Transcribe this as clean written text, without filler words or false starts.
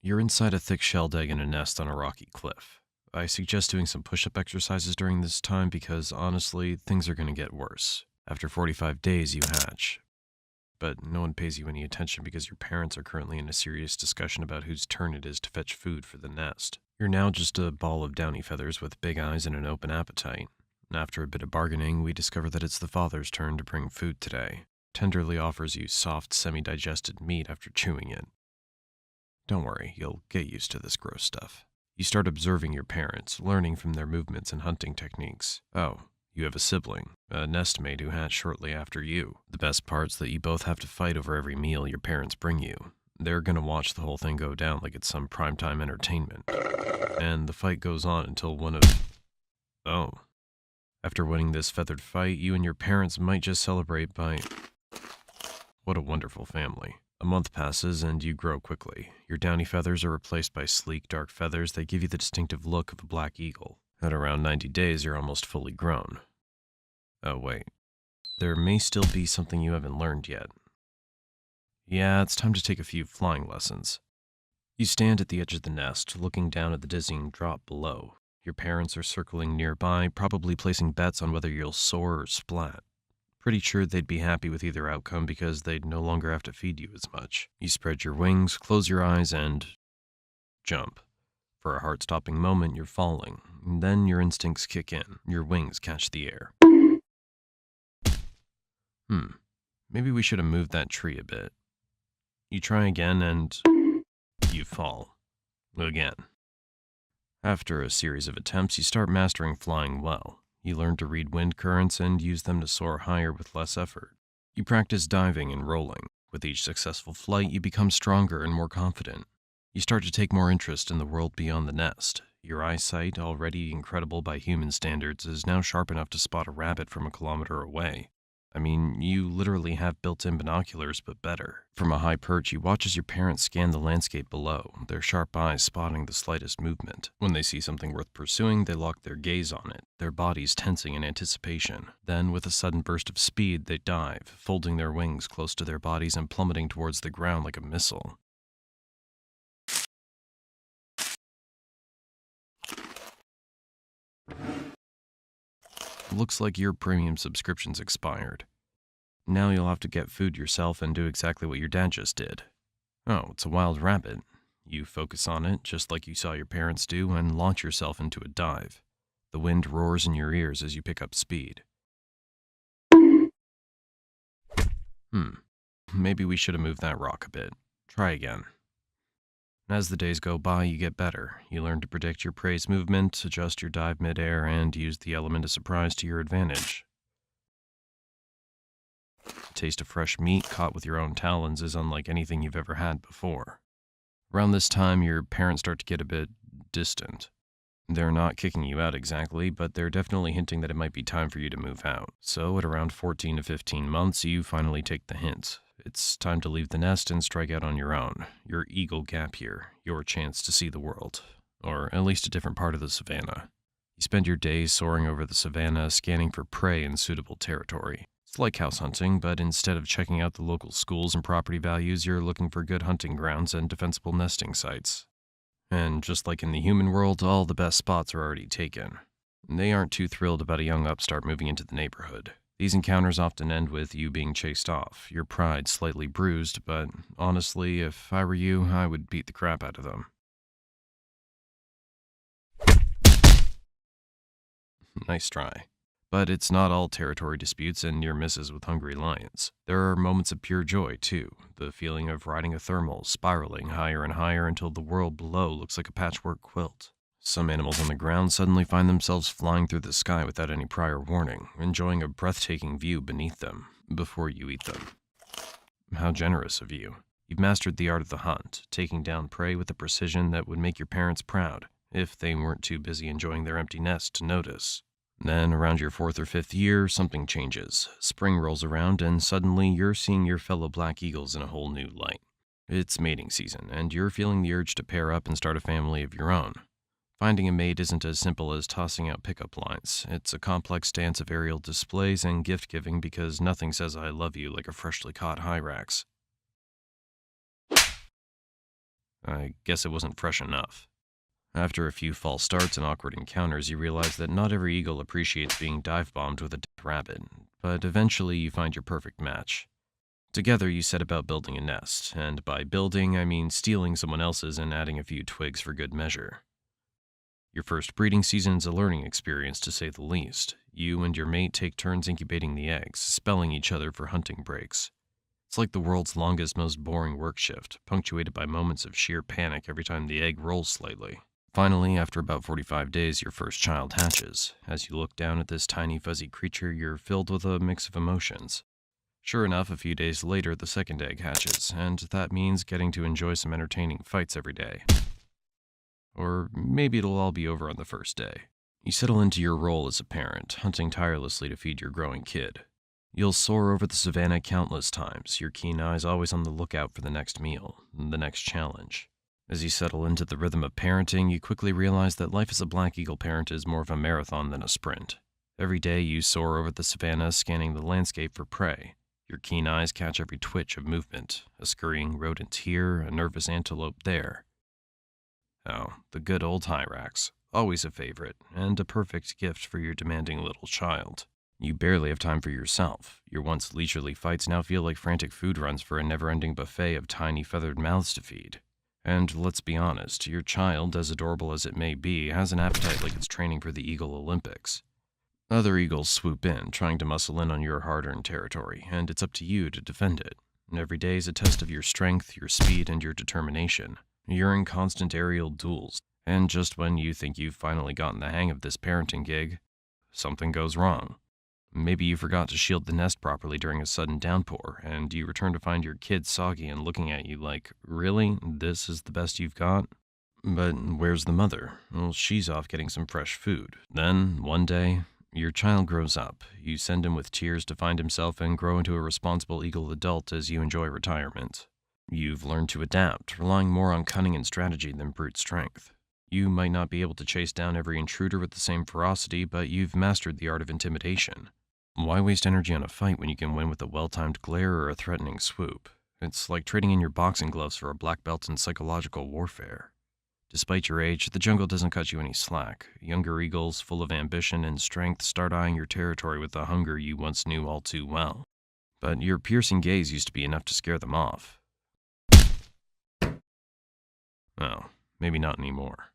You're inside a thick shelled egg in a nest on a rocky cliff. I suggest doing some push-up exercises during this time because, honestly, things are going to get worse. After 45 days, you hatch. But no one pays you any attention because your parents are currently in a serious discussion about whose turn it is to fetch food for the nest. You're now just a ball of downy feathers with big eyes and an open appetite. After a bit of bargaining, we discover that it's the father's turn to bring food today. Tenderly offers you soft, semi-digested meat after chewing it. Don't worry, you'll get used to this gross stuff. You start observing your parents, learning from their movements and hunting techniques. Oh, you have a sibling, a nestmate who hatched shortly after you. The best part's that you both have to fight over every meal your parents bring you. They're gonna watch the whole thing go down like it's some primetime entertainment. And the fight goes on until one of... Oh. After winning this feathered fight, you and your parents might just celebrate by... What a wonderful family. A month passes and you grow quickly. Your downy feathers are replaced by sleek, dark feathers that give you the distinctive look of a black eagle. At around 90 days, you're almost fully grown. Oh, wait. There may still be something you haven't learned yet. Yeah, it's time to take a few flying lessons. You stand at the edge of the nest, looking down at the dizzying drop below. Your parents are circling nearby, probably placing bets on whether you'll soar or splat. Pretty sure they'd be happy with either outcome because they'd no longer have to feed you as much. You spread your wings, close your eyes, and jump. For a heart-stopping moment, you're falling. And then your instincts kick in. Your wings catch the air. Maybe we should have moved that tree a bit. You try again and you fall. Again. After a series of attempts, you start mastering flying well. You learn to read wind currents and use them to soar higher with less effort. You practice diving and rolling. With each successful flight, you become stronger and more confident. You start to take more interest in the world beyond the nest. Your eyesight, already incredible by human standards, is now sharp enough to spot a rabbit from a kilometer away. I mean, you literally have built-in binoculars, but better. From a high perch, you watch as your parents scan the landscape below, their sharp eyes spotting the slightest movement. When they see something worth pursuing, they lock their gaze on it, their bodies tensing in anticipation. Then, with a sudden burst of speed, they dive, folding their wings close to their bodies and plummeting towards the ground like a missile. Looks like your premium subscription's expired. Now you'll have to get food yourself and do exactly what your dad just did. Oh, it's a wild rabbit. You focus on it, just like you saw your parents do, and launch yourself into a dive. The wind roars in your ears as you pick up speed. Maybe we should have moved that rock a bit. Try again. As the days go by, you get better. You learn to predict your prey's movement, adjust your dive midair, and use the element of surprise to your advantage. The taste of fresh meat caught with your own talons is unlike anything you've ever had before. Around this time, your parents start to get a bit distant. They're not kicking you out exactly, but they're definitely hinting that it might be time for you to move out. So at around 14 to 15 months, you finally take the hint. It's time to leave the nest and strike out on your own. Your eagle gap year, your chance to see the world. Or at least a different part of the savannah. You spend your days soaring over the savannah, scanning for prey in suitable territory. It's like house hunting, but instead of checking out the local schools and property values, you're looking for good hunting grounds and defensible nesting sites. And just like in the human world, all the best spots are already taken. They aren't too thrilled about a young upstart moving into the neighborhood. These encounters often end with you being chased off, your pride slightly bruised, but honestly, if I were you, I would beat the crap out of them. Nice try. But it's not all territory disputes and near misses with hungry lions. There are moments of pure joy, too. The feeling of riding a thermal, spiraling higher and higher until the world below looks like a patchwork quilt. Some animals on the ground suddenly find themselves flying through the sky without any prior warning, enjoying a breathtaking view beneath them, before you eat them. How generous of you. You've mastered the art of the hunt, taking down prey with a precision that would make your parents proud, if they weren't too busy enjoying their empty nest to notice. Then, around your 4th or 5th year, something changes. Spring rolls around, and suddenly you're seeing your fellow black eagles in a whole new light. It's mating season, and you're feeling the urge to pair up and start a family of your own. Finding a mate isn't as simple as tossing out pickup lines. It's a complex dance of aerial displays and gift-giving because nothing says I love you like a freshly caught Hyrax. I guess it wasn't fresh enough. After a few false starts and awkward encounters, you realize that not every eagle appreciates being dive-bombed with a dead rabbit, but eventually you find your perfect match. Together, you set about building a nest, and by building, I mean stealing someone else's and adding a few twigs for good measure. Your first breeding season is a learning experience, to say the least. You and your mate take turns incubating the eggs, spelling each other for hunting breaks. It's like the world's longest, most boring work shift, punctuated by moments of sheer panic every time the egg rolls slightly. Finally, after about 45 days, your first child hatches. As you look down at this tiny, fuzzy creature, you're filled with a mix of emotions. Sure enough, a few days later, the second egg hatches, and that means getting to enjoy some entertaining fights every day. Or maybe it'll all be over on the first day. You settle into your role as a parent, hunting tirelessly to feed your growing kid. You'll soar over the savannah countless times, your keen eyes always on the lookout for the next meal, the next challenge. As you settle into the rhythm of parenting, you quickly realize that life as a black eagle parent is more of a marathon than a sprint. Every day you soar over the savannah, scanning the landscape for prey. Your keen eyes catch every twitch of movement, a scurrying rodent here, a nervous antelope there. Oh, the good old hyrax, always a favorite, and a perfect gift for your demanding little child. You barely have time for yourself. Your once leisurely fights now feel like frantic food runs for a never-ending buffet of tiny feathered mouths to feed. And let's be honest, your child, as adorable as it may be, has an appetite like it's training for the Eagle Olympics. Other eagles swoop in, trying to muscle in on your hard-earned territory, and it's up to you to defend it. Every day is a test of your strength, your speed, and your determination. You're in constant aerial duels, and just when you think you've finally gotten the hang of this parenting gig, something goes wrong. Maybe you forgot to shield the nest properly during a sudden downpour, and you return to find your kid soggy and looking at you like, really? This is the best you've got? But where's the mother? Well, she's off getting some fresh food. Then, one day, your child grows up. You send him with tears to find himself and grow into a responsible eagle adult as you enjoy retirement. You've learned to adapt, relying more on cunning and strategy than brute strength. You might not be able to chase down every intruder with the same ferocity, but you've mastered the art of intimidation. Why waste energy on a fight when you can win with a well-timed glare or a threatening swoop? It's like trading in your boxing gloves for a black belt in psychological warfare. Despite your age, the jungle doesn't cut you any slack. Younger eagles, full of ambition and strength, start eyeing your territory with the hunger you once knew all too well. But your piercing gaze used to be enough to scare them off. Oh, maybe not anymore.